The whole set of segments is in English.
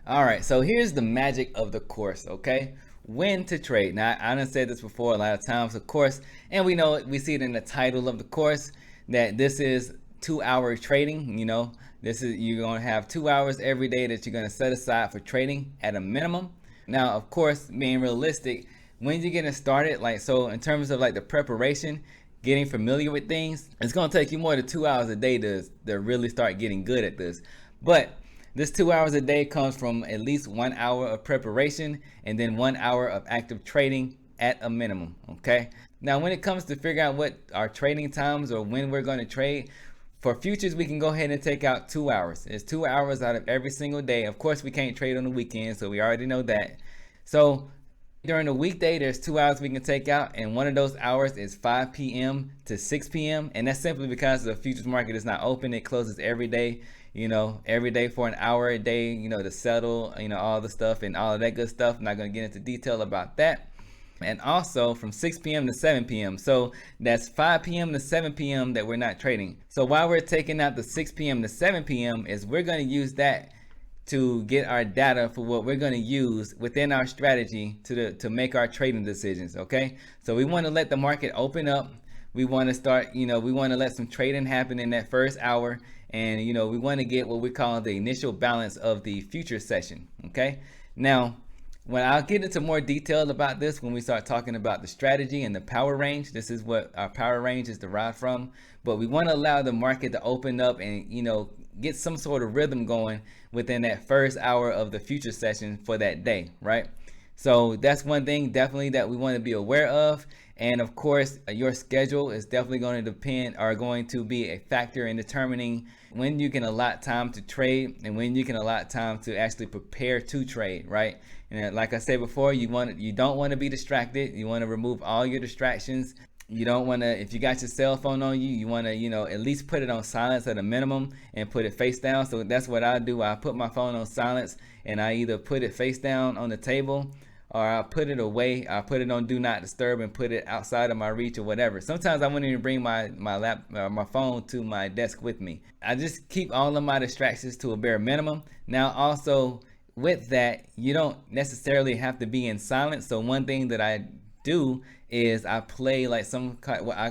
All right, so here's the magic of the course, okay? When to trade. Now, I done said this before a lot of times, of course, and we know it, we see it in the title of the course that this is 2 hour trading. This is, you're gonna have 2 hours every day that you're gonna set aside for trading at a minimum. Now, of course, being realistic, when you're getting started, like, so in terms of like the preparation, getting familiar with things, it's gonna take you more than 2 hours a day to really start getting good at this. But this 2 hours a day comes from at least 1 hour of preparation and then 1 hour of active trading at a minimum. Okay. Now, when it comes to figure out what our trading times or when we're going to trade for futures, we can go ahead and take out 2 hours. It's 2 hours out of every single day. Of course, we can't trade on the weekend, so we already know that. So during the weekday, there's 2 hours we can take out, and one of those hours is 5 p.m. to 6 p.m. And that's simply because the futures market is not open. It closes every day, every day for an hour a day, to settle, all the stuff and all of that good stuff. I'm not going to get into detail about that. And also from 6 p.m. to 7 p.m. So that's 5 p.m. to 7 p.m. that we're not trading. So while we're taking out the 6 p.m. to 7 p.m. is we're going to use that to get our data for what we're going to use within our strategy to make our trading decisions. Okay, so we want to let the market open up. We want to start, we want to let some trading happen in that first hour, and we want to get what we call the initial balance of the future session. Okay, now when I'll get into more detail about this when we start talking about the strategy and the power range. This is what our power range is derived from. But we want to allow the market to open up and get some sort of rhythm going within that first hour of the future session for that day, right? So that's one thing definitely that we want to be aware of. And of course, your schedule is definitely going to going to be a factor in determining when you can allot time to trade and when you can allot time to actually prepare to trade, right? And like I said before, you don't want to be distracted. You want to remove all your distractions. You don't want to, if you got your cell phone on you, you want to, at least put it on silence at a minimum and put it face down. So that's what I do. I put my phone on silence and I either put it face down on the table or I put it away. I put it on do not disturb and put it outside of my reach or whatever. Sometimes I wouldn't even bring my phone to my desk with me. I just keep all of my distractions to a bare minimum. Now also with that, you don't necessarily have to be in silence. So one thing that I do is I play like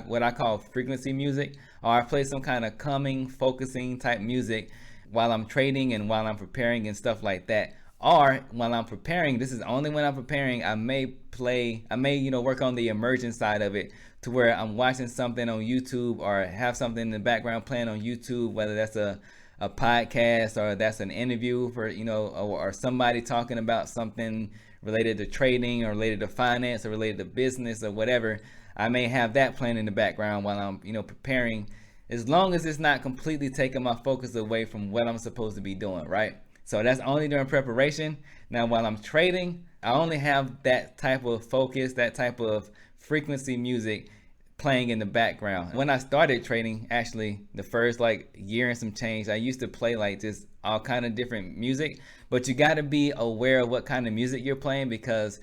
what I call frequency music, or I play some kind of calming, focusing type music while I'm trading and while I'm preparing and stuff like that. Or while I'm preparing, this is only when I'm preparing, I may work on the immersion side of it to where I'm watching something on YouTube or have something in the background playing on YouTube, whether that's a podcast or that's an interview for, or somebody talking about something related to trading or related to finance or related to business or whatever. I may have that playing in the background while I'm, preparing, as long as it's not completely taking my focus away from what I'm supposed to be doing, right? So that's only during preparation. Now, while I'm trading, I only have that type of focus, that type of frequency music playing in the background. When I started trading, actually, the first year and some change, I used to play just all kind of different music, but you got to be aware of what kind of music you're playing, because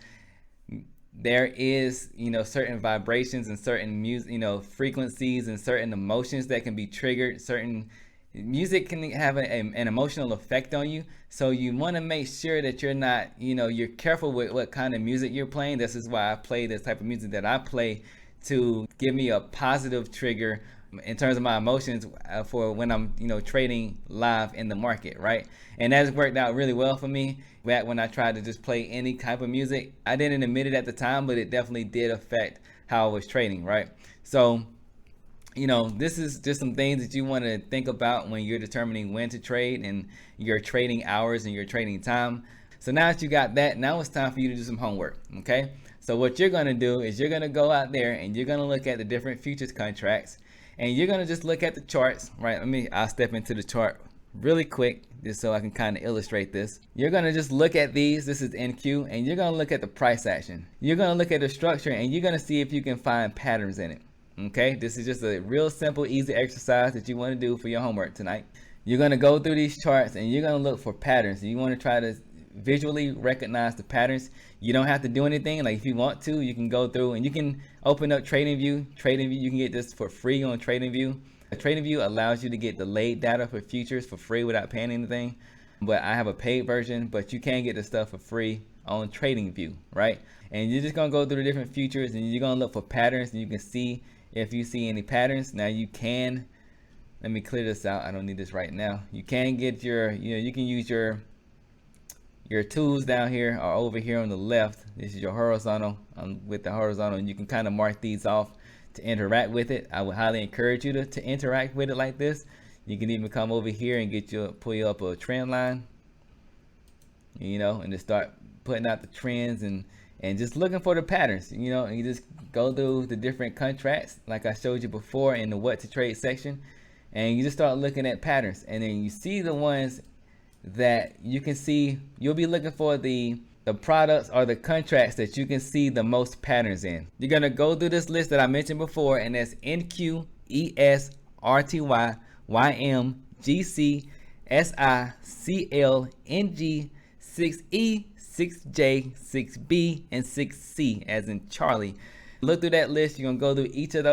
there is, certain vibrations and certain music, frequencies and certain emotions that can be triggered. Certain music can have an emotional effect on you. So you want to make sure that you're not, you're careful with what kind of music you're playing. This is why I play this type of music that I play to give me a positive trigger in terms of my emotions for when I'm, trading live in the market, right? And that's worked out really well for me. Back when I tried to just play any type of music, I didn't admit it at the time, but it definitely did affect how I was trading, right? So, this is just some things that you want to think about when you're determining when to trade and your trading hours and your trading time. So now that you got that, now it's time for you to do some homework, okay? So what you're going to do is you're going to go out there and you're going to look at the different futures contracts, and you're going to just look at the charts, right? I'll step into the chart really quick just so I can kind of illustrate this. You're going to just look at these. This is NQ, and you're going to look at the price action. You're going to look at the structure, and you're going to see if you can find patterns in it. Okay, this is just a real simple, easy exercise that you want to do for your homework tonight. You're going to go through these charts and you're going to look for patterns. You want to try to visually recognize the patterns. You don't have to do anything. Like if you want to, you can go through and you can open up TradingView. TradingView, you can get this for free on TradingView. TradingView allows you to get delayed data for futures for free without paying anything. but I have a paid version, but you can get the stuff for free on TradingView, right? And you're just gonna go through the different futures and you're gonna look for patterns, and you can see if you see any patterns. Now you can, let me clear this out, I don't need this right now. You can get your, you can use your tools down here or over here on the left. This is your horizontal, with the horizontal, and you can kind of mark these off to interact with it. I would highly encourage you to interact with it like this. You can even come over here and pull you up a trend line, and just start putting out the trends and just looking for the patterns, and you just go through the different contracts like I showed you before in the what to trade section, and you just start looking at patterns, and then you see the ones that you can see. You'll be looking for the products or the contracts that you can see the most patterns in. You're gonna go through this list that I mentioned before, and that's NQ, ES, RTY, YM, GC, SI, CL, NG, 6E, 6J, 6B, and 6C, as in Charlie. Look through that list. You're gonna go through each of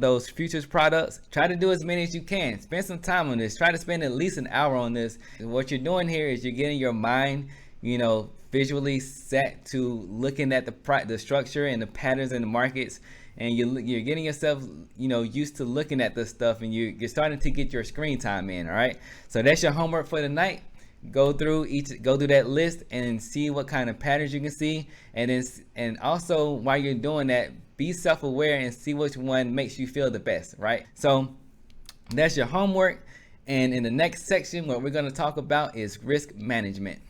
those futures products. Try to do as many as you can. Spend some time on this. Try to spend at least an hour on this. What you're doing here is you're getting your mind, visually set to looking at the structure and the patterns in the markets, and you're getting yourself, used to looking at this stuff, and you're starting to get your screen time in. All right. So that's your homework for the night. Go through that list and see what kind of patterns you can see, and also while you're doing that, be self-aware and see which one makes you feel the best, right? So that's your homework. And in the next section, what we're going to talk about is risk management.